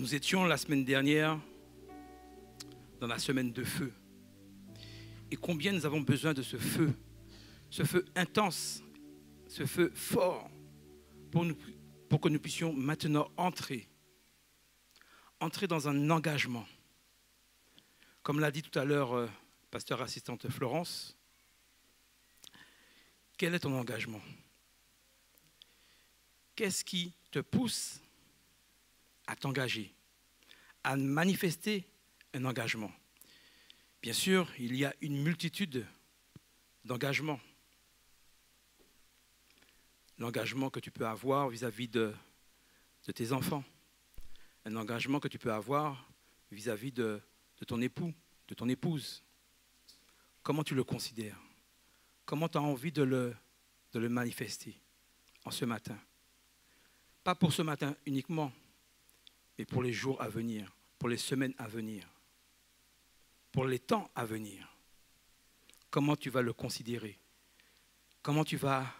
Nous étions la semaine dernière dans la semaine de feu. Et combien nous avons besoin de ce feu intense, ce feu fort, pour que nous puissions maintenant entrer dans un engagement. Comme l'a dit tout à l'heure pasteur assistante Florence, quel est ton engagement? Qu'est-ce qui te pousse à t'engager, à manifester un engagement? Bien sûr, il y a une multitude d'engagements. L'engagement que tu peux avoir vis-à-vis de tes enfants, un engagement que tu peux avoir vis-à-vis de ton époux, de ton épouse. Comment tu le considères? Comment tu as envie de le manifester en ce matin? Pas pour ce matin uniquement, mais pour les jours à venir, pour les semaines à venir, pour les temps à venir. Comment tu vas le considérer? Comment tu vas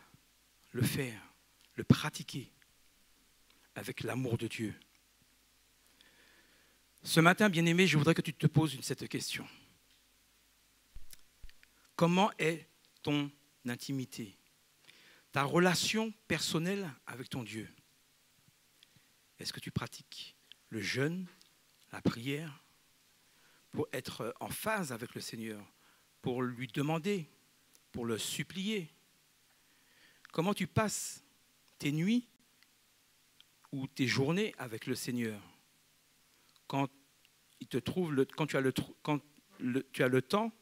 le faire, le pratiquer avec l'amour de Dieu? Ce matin, bien-aimé, je voudrais que tu te poses cette question. Comment est ton intimité, ta relation personnelle avec ton Dieu? Est-ce que tu pratiques le jeûne, la prière, pour être en phase avec le Seigneur, pour lui demander, pour le supplier? Comment tu passes tes nuits ou tes journées avec le Seigneur? Quand tu as le temps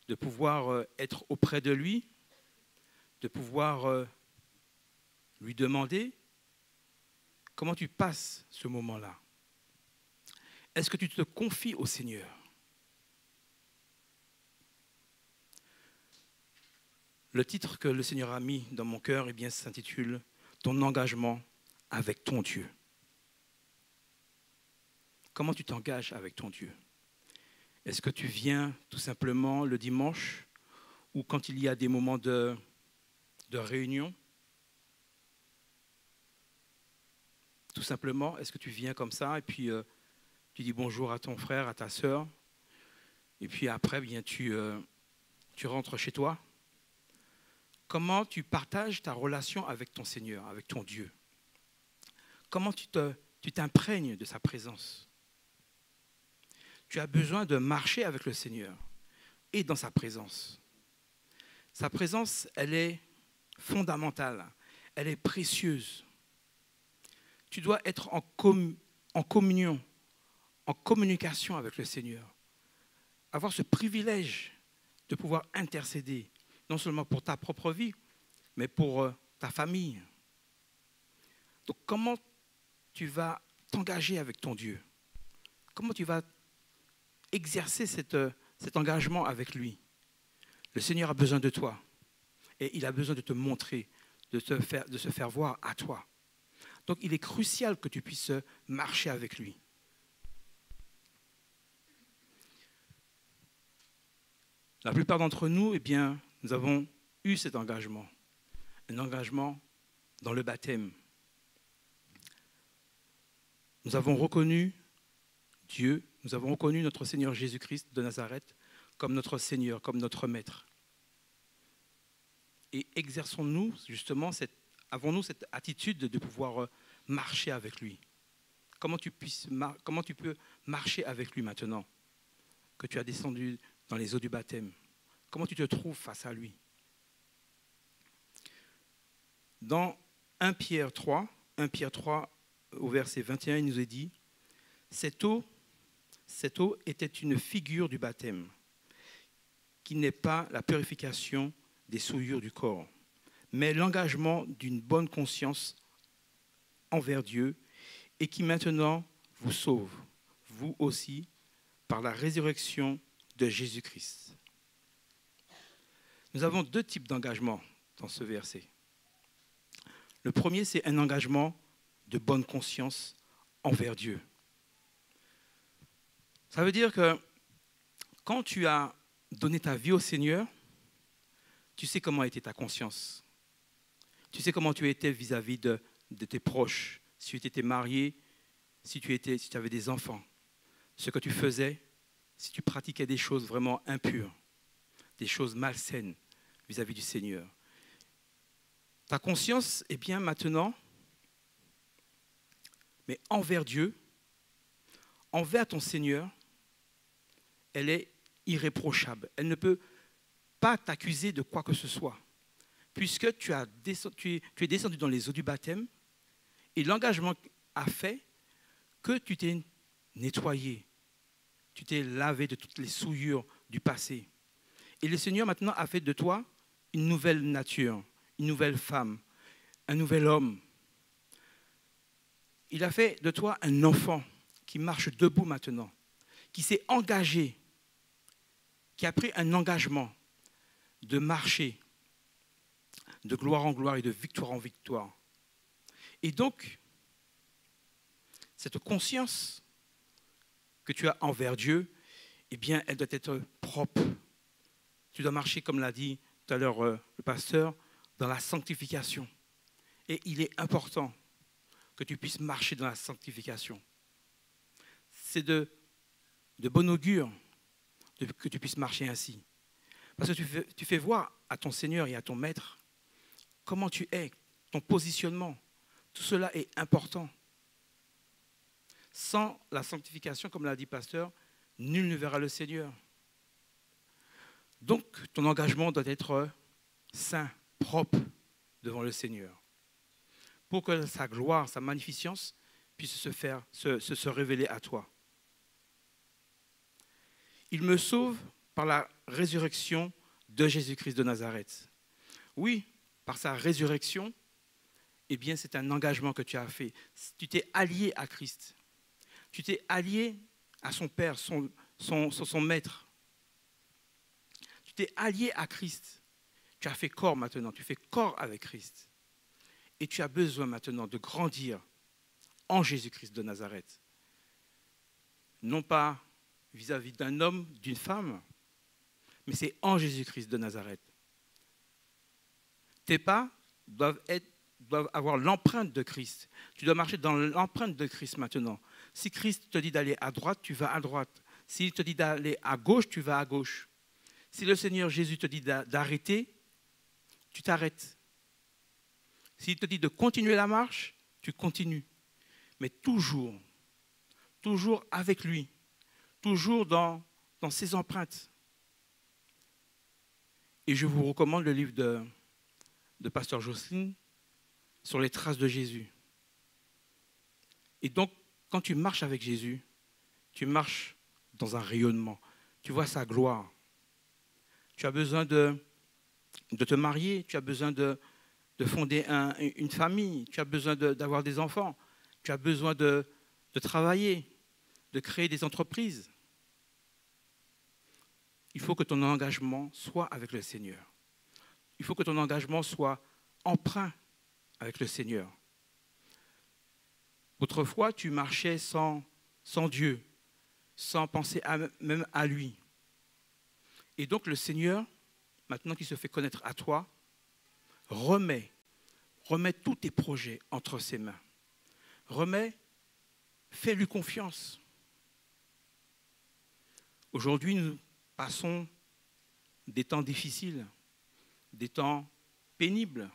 de pouvoir être auprès de lui, de pouvoir lui demander, comment tu passes ce moment-là? Est-ce que tu te confies au Seigneur? Le titre que le Seigneur a mis dans mon cœur s'intitule « Ton engagement avec ton Dieu ». Comment tu t'engages avec ton Dieu? Est-ce que tu viens tout simplement le dimanche ou quand il y a des moments de réunion? Tout simplement, est-ce que tu viens comme ça et puis tu dis bonjour à ton frère, à ta sœur, et puis après tu rentres chez toi? Comment tu partages ta relation avec ton Seigneur, avec ton Dieu? Comment tu t'imprègnes de sa présence? Tu as besoin de marcher avec le Seigneur et dans sa présence. Sa présence, elle est fondamentale, elle est précieuse. Tu dois être en communion, en communication avec le Seigneur. Avoir ce privilège de pouvoir intercéder, non seulement pour ta propre vie, mais pour ta famille. Donc comment tu vas t'engager avec ton Dieu? Comment tu vas exercer cet engagement avec lui? Le Seigneur a besoin de toi et il a besoin de te montrer, de se faire voir à toi. Donc il est crucial que tu puisses marcher avec lui. La plupart d'entre nous, nous avons eu cet engagement, un engagement dans le baptême. Nous avons reconnu Dieu, nous avons reconnu notre Seigneur Jésus-Christ de Nazareth comme notre Seigneur, comme notre Maître. Et exerçons-nous justement, avons-nous cette attitude de pouvoir marcher avec lui? Comment tu peux marcher avec lui maintenant que tu as descendu dans les eaux du baptême? Comment tu te trouves face à lui? Dans 1 Pierre 3 au verset 21, il nous est dit « Cette eau était une figure du baptême, qui n'est pas la purification des souillures du corps, mais l'engagement d'une bonne conscience envers Dieu et qui maintenant vous sauve, vous aussi, par la résurrection de Jésus-Christ. » Nous avons deux types d'engagement dans ce verset. Le premier, c'est un engagement de bonne conscience envers Dieu. Ça veut dire que quand tu as donné ta vie au Seigneur, tu sais comment était ta conscience. Tu sais comment tu étais vis-à-vis de tes proches. Si tu étais marié, si tu avais des enfants, ce que tu faisais, si tu pratiquais des choses vraiment impures, des choses malsaines vis-à-vis du Seigneur. Ta conscience est bien maintenant, mais envers Dieu, envers ton Seigneur, elle est irréprochable. Elle ne peut pas t'accuser de quoi que ce soit, puisque tu es descendu dans les eaux du baptême et l'engagement a fait que tu t'es nettoyé, tu t'es lavé de toutes les souillures du passé. Et le Seigneur maintenant a fait de toi une nouvelle nature, une nouvelle femme, un nouvel homme. Il a fait de toi un enfant qui marche debout maintenant, qui s'est engagé, qui a pris un engagement de marcher de gloire en gloire et de victoire en victoire. Et donc, cette conscience que tu as envers Dieu, eh bien, elle doit être propre. Tu dois marcher, comme l'a dit tout à l'heure le pasteur, dans la sanctification. Et il est important que tu puisses marcher dans la sanctification. C'est de bon augure que tu puisses marcher ainsi. Parce que tu fais voir à ton Seigneur et à ton Maître comment tu es, ton positionnement. Tout cela est important. Sans la sanctification, comme l'a dit le pasteur, nul ne verra le Seigneur. Donc, ton engagement doit être saint, propre devant le Seigneur, pour que sa gloire, sa magnificence puisse se révéler à toi. Il me sauve par la résurrection de Jésus-Christ de Nazareth. Oui, par sa résurrection, eh bien, c'est un engagement que tu as fait. Tu t'es allié à Christ. Tu t'es allié à son Père, son Maître. Tu t'es allié à Christ. Tu as fait corps maintenant. Tu fais corps avec Christ. Et tu as besoin maintenant de grandir en Jésus-Christ de Nazareth. Non pas vis-à-vis d'un homme, d'une femme, mais c'est en Jésus-Christ de Nazareth. Tes pas doivent avoir l'empreinte de Christ. Tu dois marcher dans l'empreinte de Christ maintenant. Si Christ te dit d'aller à droite, tu vas à droite. S'il te dit d'aller à gauche, tu vas à gauche. Si le Seigneur Jésus te dit d'arrêter, tu t'arrêtes. S'il te dit de continuer la marche, tu continues. Mais toujours avec lui, toujours dans ses empreintes. Et je vous recommande le livre de Pasteur Jocelyne sur les traces de Jésus. Et donc, quand tu marches avec Jésus, tu marches dans un rayonnement. Tu vois sa gloire. Tu as besoin de te marier, tu as besoin de fonder une famille, tu as besoin d'avoir des enfants, tu as besoin de travailler, de créer des entreprises. Il faut que ton engagement soit avec le Seigneur. Il faut que ton engagement soit empreint avec le Seigneur. Autrefois, tu marchais sans Dieu, sans penser même à lui. Et donc le Seigneur, maintenant qu'il se fait connaître à toi, remet tous tes projets entre ses mains. Fais-lui confiance. Aujourd'hui, nous passons des temps difficiles, des temps pénibles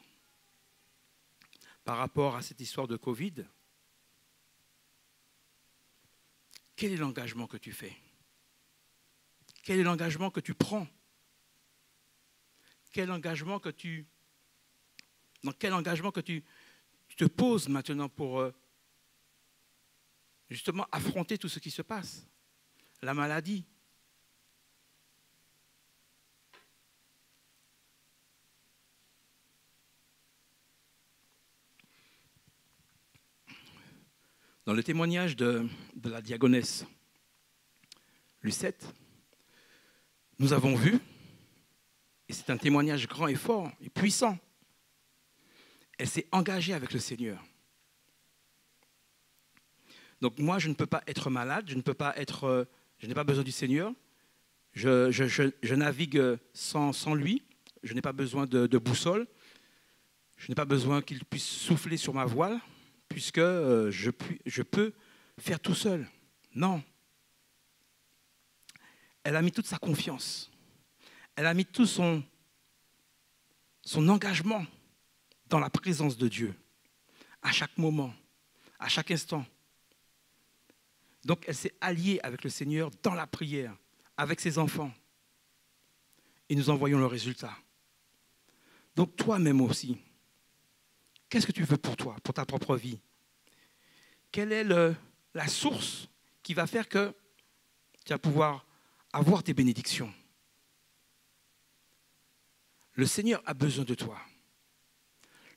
par rapport à cette histoire de Covid. Quel est l'engagement que tu fais? Quel est l'engagement que tu prends? Dans quel engagement que tu te poses maintenant pour justement affronter tout ce qui se passe? La maladie. Dans le témoignage de la diaconesse Lucette, nous avons vu, et c'est un témoignage grand et fort et puissant, elle s'est engagée avec le Seigneur. Donc moi, je ne peux pas être malade, je n'ai pas besoin du Seigneur, je navigue sans lui, je n'ai pas besoin de boussole, je n'ai pas besoin qu'il puisse souffler sur ma voile, puisque je peux faire tout seul. Non. Elle a mis toute sa confiance. Elle a mis tout son engagement dans la présence de Dieu, à chaque moment, à chaque instant. Donc, elle s'est alliée avec le Seigneur dans la prière, avec ses enfants. Et nous en voyons le résultat. Donc, toi-même aussi, qu'est-ce que tu veux pour toi, pour ta propre vie? Quelle est la source qui va faire que tu vas pouvoir avoir tes bénédictions? Le Seigneur a besoin de toi.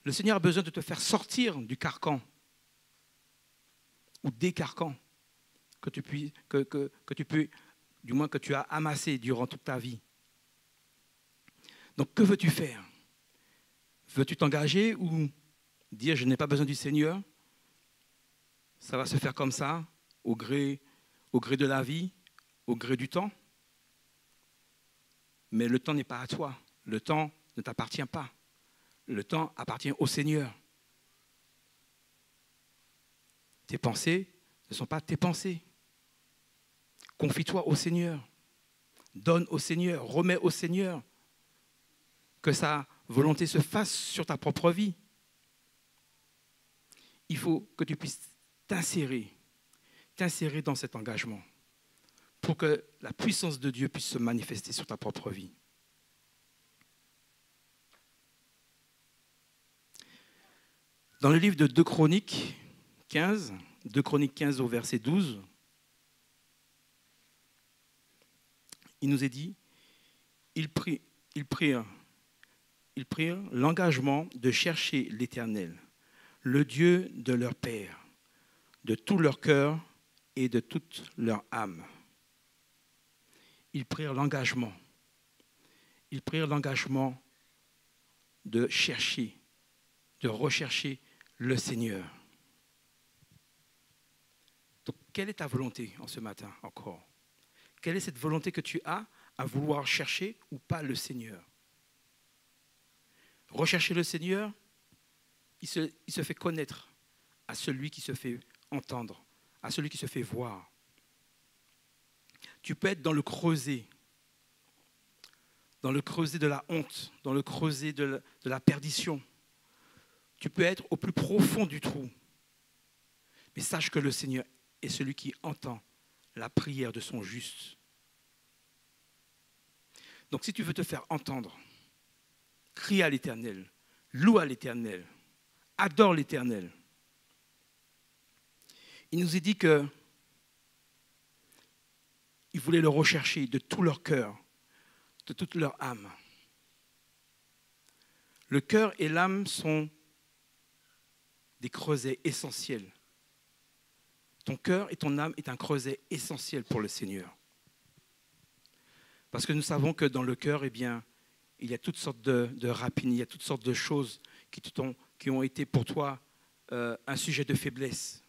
Le Seigneur a besoin de te faire sortir du carcan ou des carcans que tu peux, du moins que tu as amassé durant toute ta vie. Donc, que veux-tu faire? Veux-tu t'engager ou dire je n'ai pas besoin du Seigneur? Ça va se faire comme ça, au gré de la vie, au gré du temps. Mais le temps n'est pas à toi. Le temps ne t'appartient pas. Le temps appartient au Seigneur. Tes pensées ne sont pas tes pensées. Confie-toi au Seigneur. Donne au Seigneur. Remets au Seigneur. Que sa volonté se fasse sur ta propre vie. Il faut que tu puisses t'insérer dans cet engagement pour que la puissance de Dieu puisse se manifester sur ta propre vie. Dans le livre de 2 Chroniques 15, 2 Chroniques 15 au verset 12, il nous est dit, ils prirent l'engagement de chercher l'Éternel, le Dieu de leur père, de tout leur cœur et de toute leur âme. Ils prirent l'engagement de chercher, de rechercher le Seigneur. Donc, quelle est ta volonté en ce matin encore? Quelle est cette volonté que tu as à vouloir chercher ou pas le Seigneur? Rechercher le Seigneur, il se fait connaître à celui qui se fait entendre, à celui qui se fait voir. Tu peux être dans le creuset de la honte, dans le creuset de la perdition. Tu peux être au plus profond du trou. Mais sache que le Seigneur est celui qui entend la prière de son juste. Donc si tu veux te faire entendre, crie à l'Éternel, loue à l'Éternel, adore l'Éternel. Il nous est dit qu'ils voulaient le rechercher de tout leur cœur, de toute leur âme. Le cœur et l'âme sont des creusets essentiels. Ton cœur et ton âme est un creuset essentiel pour le Seigneur. Parce que nous savons que dans le cœur, eh bien, il y a toutes sortes de rapines, il y a toutes sortes de choses qui ont été pour toi un sujet de faiblesse.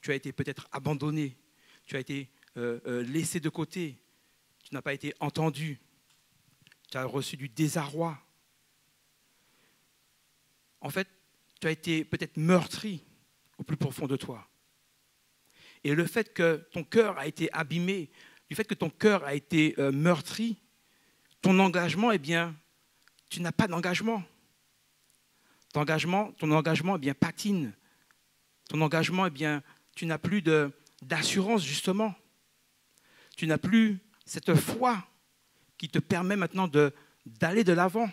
Tu as été peut-être abandonné, tu as été laissé de côté, tu n'as pas été entendu, tu as reçu du désarroi. En fait, tu as été peut-être meurtri au plus profond de toi. Et le fait que ton cœur a été abîmé, du fait que ton cœur a été meurtri, ton engagement, eh bien, tu n'as pas d'engagement. Ton engagement, eh bien, patine. Ton engagement, eh bien, tu n'as plus d'assurance, justement. Tu n'as plus cette foi qui te permet maintenant d'aller de l'avant.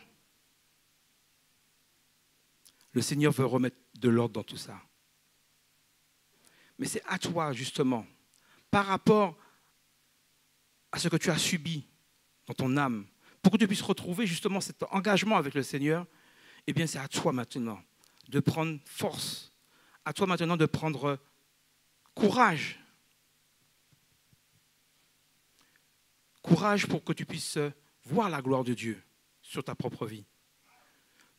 Le Seigneur veut remettre de l'ordre dans tout ça. Mais c'est à toi, justement, par rapport à ce que tu as subi dans ton âme, pour que tu puisses retrouver justement cet engagement avec le Seigneur, eh bien c'est à toi maintenant de prendre force, à toi maintenant de prendre courage. Courage pour que tu puisses voir la gloire de Dieu sur ta propre vie.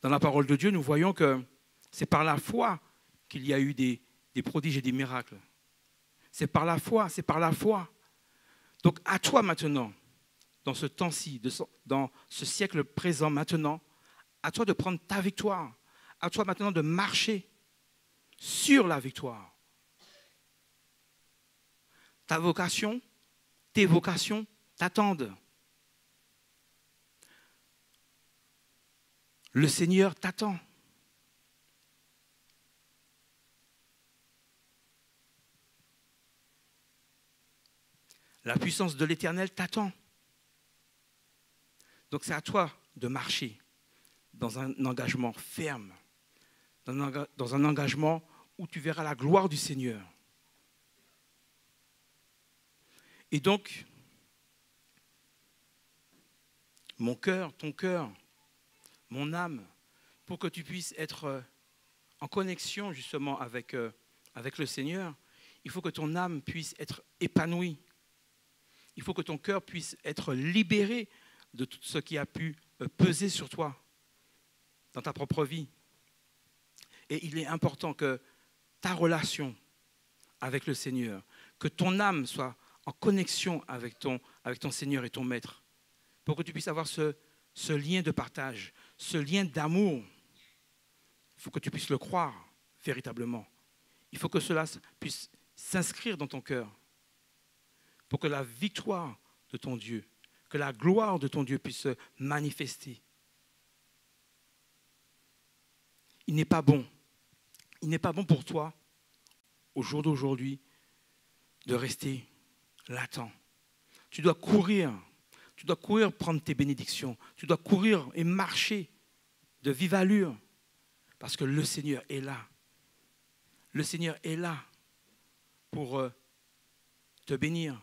Dans la parole de Dieu, nous voyons que c'est par la foi qu'il y a eu des prodiges et des miracles. C'est par la foi, c'est par la foi. Donc à toi maintenant, dans ce temps-ci, dans ce siècle présent maintenant, à toi de prendre ta victoire, à toi maintenant de marcher sur la victoire. ta vocation, tes vocations t'attendent. Le Seigneur t'attend. La puissance de l'Éternel t'attend. Donc c'est à toi de marcher dans un engagement ferme, dans un engagement où tu verras la gloire du Seigneur. Et donc, mon cœur, ton cœur, mon âme, pour que tu puisses être en connexion justement avec le Seigneur, il faut que ton âme puisse être épanouie. Il faut que ton cœur puisse être libéré de tout ce qui a pu peser sur toi dans ta propre vie. Et il est important que ta relation avec le Seigneur, que ton âme soit en connexion avec ton Seigneur et ton Maître, pour que tu puisses avoir ce lien de partage, ce lien d'amour. Il faut que tu puisses le croire véritablement. Il faut que cela puisse s'inscrire dans ton cœur, pour que la victoire de ton Dieu, que la gloire de ton Dieu puisse se manifester. Il n'est pas bon pour toi, au jour d'aujourd'hui, de rester latent. Tu dois courir prendre tes bénédictions, tu dois courir et marcher de vive allure, parce que le Seigneur est là. Le Seigneur est là pour te bénir,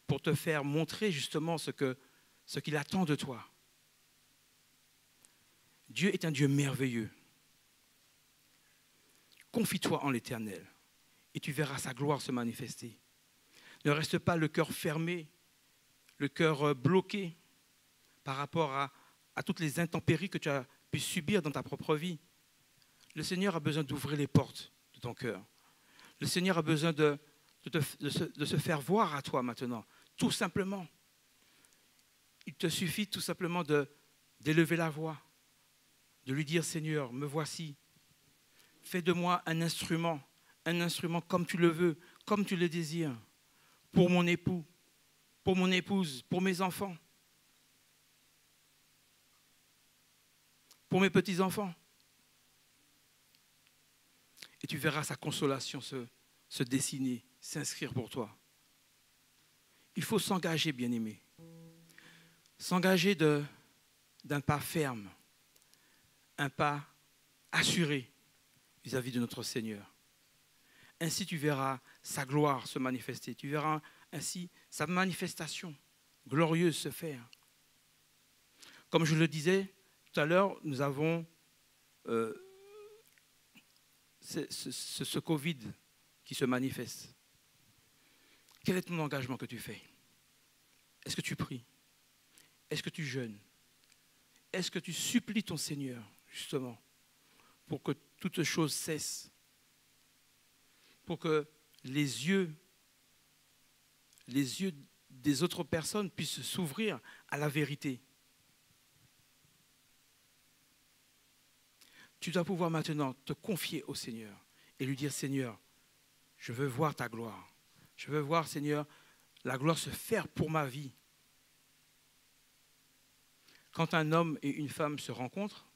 pour te faire montrer justement ce qu'il attend de toi. Dieu est un Dieu merveilleux. Confie-toi en l'Éternel et tu verras sa gloire se manifester. Ne reste pas le cœur fermé, le cœur bloqué par rapport à toutes les intempéries que tu as pu subir dans ta propre vie. Le Seigneur a besoin d'ouvrir les portes de ton cœur. Le Seigneur a besoin de se faire voir à toi maintenant, tout simplement. Il te suffit tout simplement d'élever la voix, de lui dire « Seigneur, me voici, fais de moi un instrument comme tu le veux, comme tu le désires, pour mon époux, pour mon épouse, pour mes enfants, pour mes petits-enfants. » Et tu verras sa consolation se dessiner, s'inscrire pour toi. Il faut s'engager, bien-aimé. S'engager d'un pas ferme, un pas assuré vis-à-vis de notre Seigneur. Ainsi, tu verras sa gloire se manifester. Tu verras ainsi sa manifestation glorieuse se faire. Comme je le disais tout à l'heure, nous avons ce Covid qui se manifeste. Quel est ton engagement que tu fais? Est-ce que tu pries? Est-ce que tu jeûnes? Est-ce que tu supplies ton Seigneur, justement, pour que toute chose cesse? Pour que les yeux des autres personnes puissent s'ouvrir à la vérité. Tu dois pouvoir maintenant te confier au Seigneur et lui dire, Seigneur, je veux voir ta gloire. Je veux voir, Seigneur, la gloire se faire pour ma vie. Quand un homme et une femme se rencontrent,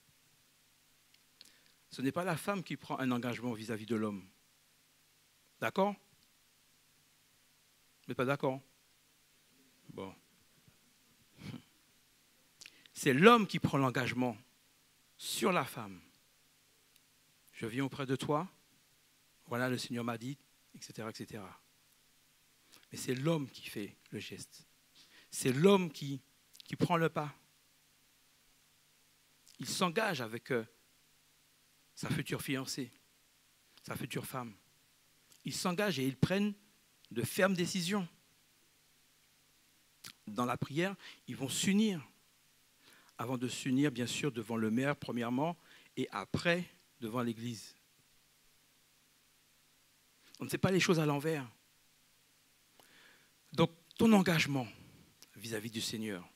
ce n'est pas la femme qui prend un engagement vis-à-vis de l'homme. D'accord? Vous n'êtes pas d'accord? Bon. C'est l'homme qui prend l'engagement sur la femme. Je viens auprès de toi, voilà, le Seigneur m'a dit, etc., etc. Mais c'est l'homme qui fait le geste. C'est l'homme qui prend le pas. Il s'engage avec sa future fiancée, sa future femme. Ils s'engagent et ils prennent de fermes décisions. Dans la prière, ils vont s'unir. Avant de s'unir, bien sûr, devant le maire, premièrement, et après, devant l'Église. On ne fait pas les choses à l'envers. Donc, ton engagement vis-à-vis du Seigneur,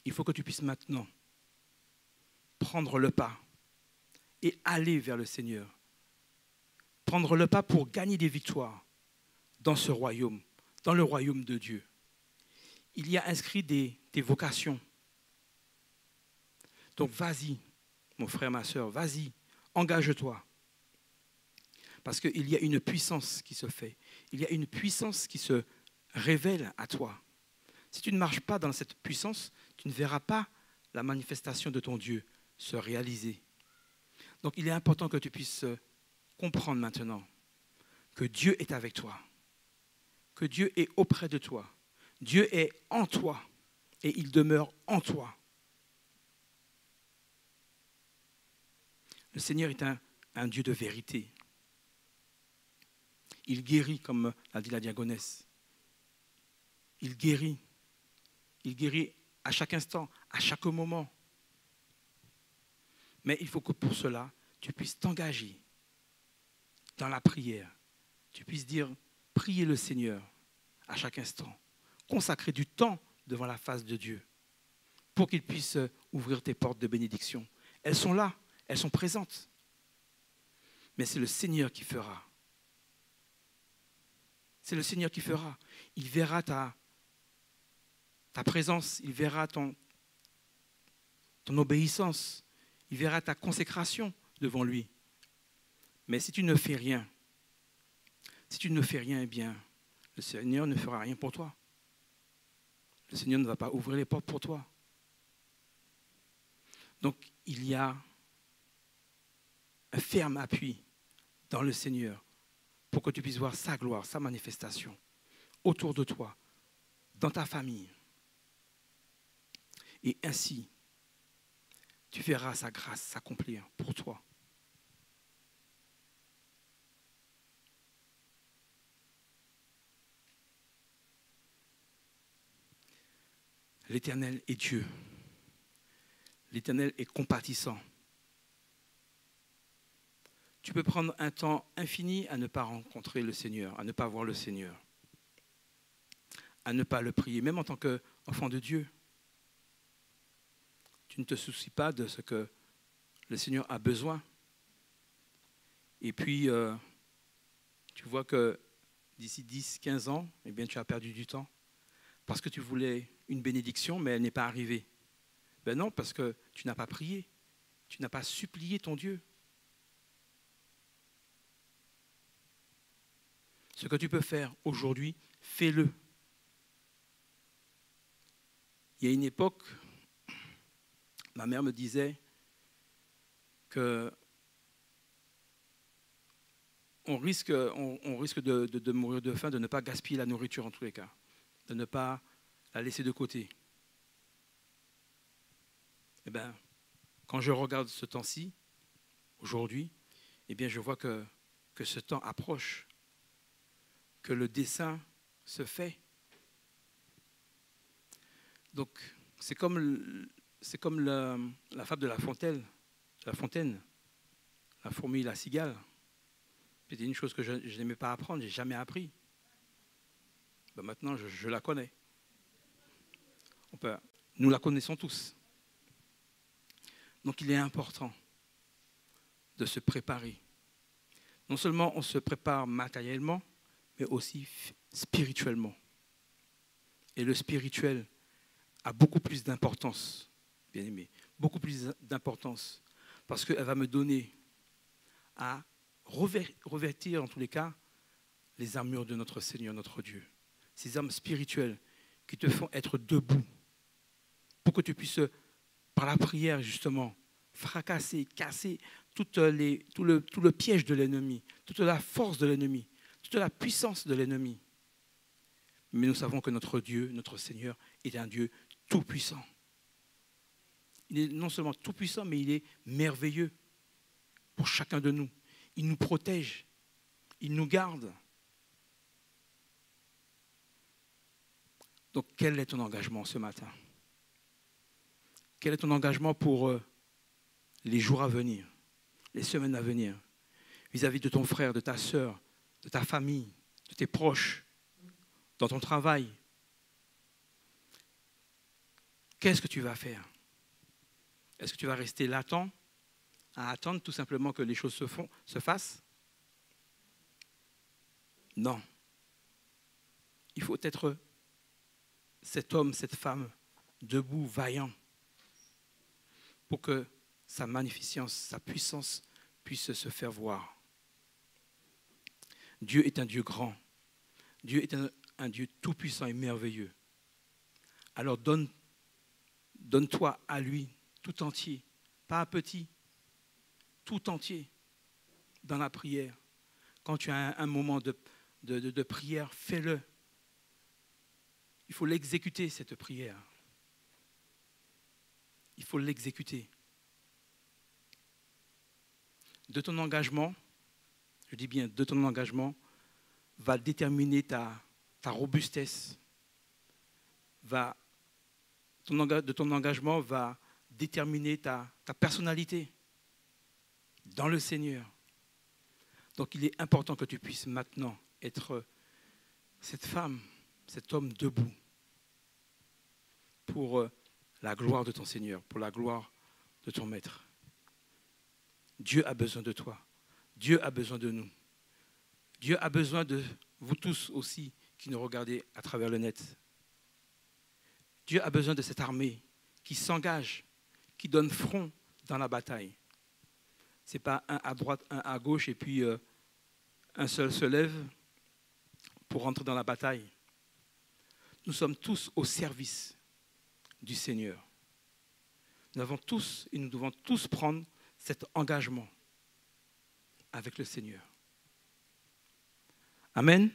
il faut que tu puisses maintenant prendre le pas et aller vers le Seigneur. Prendre le pas pour gagner des victoires, dans ce royaume, dans le royaume de Dieu. Il y a inscrit des vocations. Donc vas-y, mon frère, ma soeur, vas-y, engage-toi. Parce qu'il y a une puissance qui se fait. Il y a une puissance qui se révèle à toi. Si tu ne marches pas dans cette puissance, tu ne verras pas la manifestation de ton Dieu se réaliser. Donc il est important que tu puisses comprendre maintenant que Dieu est avec toi, que Dieu est auprès de toi. Dieu est en toi et il demeure en toi. Le Seigneur est un Dieu de vérité. Il guérit, comme l'a dit la diaconesse. Il guérit. Il guérit à chaque instant, à chaque moment. Mais il faut que pour cela, tu puisses t'engager dans la prière. Tu puisses dire, prier le Seigneur à chaque instant. Consacrer du temps devant la face de Dieu pour qu'il puisse ouvrir tes portes de bénédiction. Elles sont là, elles sont présentes. Mais c'est le Seigneur qui fera. C'est le Seigneur qui fera. Il verra ta présence, il verra ton obéissance, il verra ta consécration devant lui. Mais si tu ne fais rien, eh bien, le Seigneur ne fera rien pour toi. Le Seigneur ne va pas ouvrir les portes pour toi. Donc, il y a un ferme appui dans le Seigneur pour que tu puisses voir sa gloire, sa manifestation autour de toi, dans ta famille. Et ainsi, tu verras sa grâce s'accomplir pour toi. L'Éternel est Dieu. L'Éternel est compatissant. Tu peux prendre un temps infini à ne pas rencontrer le Seigneur, à ne pas voir le Seigneur, à ne pas le prier, même en tant qu'enfant de Dieu. Tu ne te soucies pas de ce que le Seigneur a besoin. Et puis, tu vois que d'ici 10, 15 ans, eh bien, tu as perdu du temps parce que tu voulais une bénédiction, mais elle n'est pas arrivée. Ben non, parce que tu n'as pas prié, tu n'as pas supplié ton Dieu. Ce que tu peux faire aujourd'hui, fais-le. Il y a une époque, ma mère me disait que on risque de mourir de faim, de ne pas gaspiller la nourriture en tous les cas, de ne pas la laisser de côté. Eh bien, quand je regarde ce temps-ci, aujourd'hui, eh bien, je vois que ce temps approche, que le dessein se fait. Donc, c'est comme la fable de la fontaine, la fourmi et la cigale. C'était une chose que je n'aimais pas apprendre, je n'ai jamais appris. Ben maintenant, je la connais. Nous la connaissons tous. Donc, il est important de se préparer. Non seulement on se prépare matériellement, mais aussi spirituellement. Et le spirituel a beaucoup plus d'importance, bien aimé, beaucoup plus d'importance, parce qu'elle va me donner à revêtir, en tous les cas, les armures de notre Seigneur, notre Dieu. Ces armes spirituelles qui te font être debout, pour que tu puisses, par la prière justement, fracasser, casser tout le piège de l'ennemi, toute la force de l'ennemi, toute la puissance de l'ennemi. Mais nous savons que notre Dieu, notre Seigneur, est un Dieu tout-puissant. Il est non seulement tout-puissant, mais il est merveilleux pour chacun de nous. Il nous protège, il nous garde. Donc, quel est ton engagement ce matin? Quel est ton engagement pour les jours à venir, les semaines à venir, vis-à-vis de ton frère, de ta sœur, de ta famille, de tes proches, dans ton travail? Qu'est-ce que tu vas faire? Est-ce que tu vas rester latent, à attendre tout simplement que les choses se fassent? Non. Il faut être cet homme, cette femme, debout, vaillant, pour que sa magnificence, sa puissance puisse se faire voir. Dieu est un Dieu grand. Dieu est un Dieu tout-puissant et merveilleux. Alors donne-toi à lui tout entier, pas à petit, tout entier dans la prière. Quand tu as un moment de prière, fais-le. Il faut l'exécuter, cette prière. Il faut l'exécuter. De ton engagement, je dis bien de ton engagement, va déterminer ta robustesse. De ton engagement va déterminer ta personnalité dans le Seigneur. Donc il est important que tu puisses maintenant être cette femme, cet homme debout pour la gloire de ton Seigneur, pour la gloire de ton Maître. Dieu a besoin de toi. Dieu a besoin de nous. Dieu a besoin de vous tous aussi qui nous regardez à travers le net. Dieu a besoin de cette armée qui s'engage, qui donne front dans la bataille. Ce n'est pas un à droite, un à gauche et puis un seul se lève pour rentrer dans la bataille. Nous sommes tous au service du Seigneur. Nous avons tous et nous devons tous prendre cet engagement avec le Seigneur. Amen.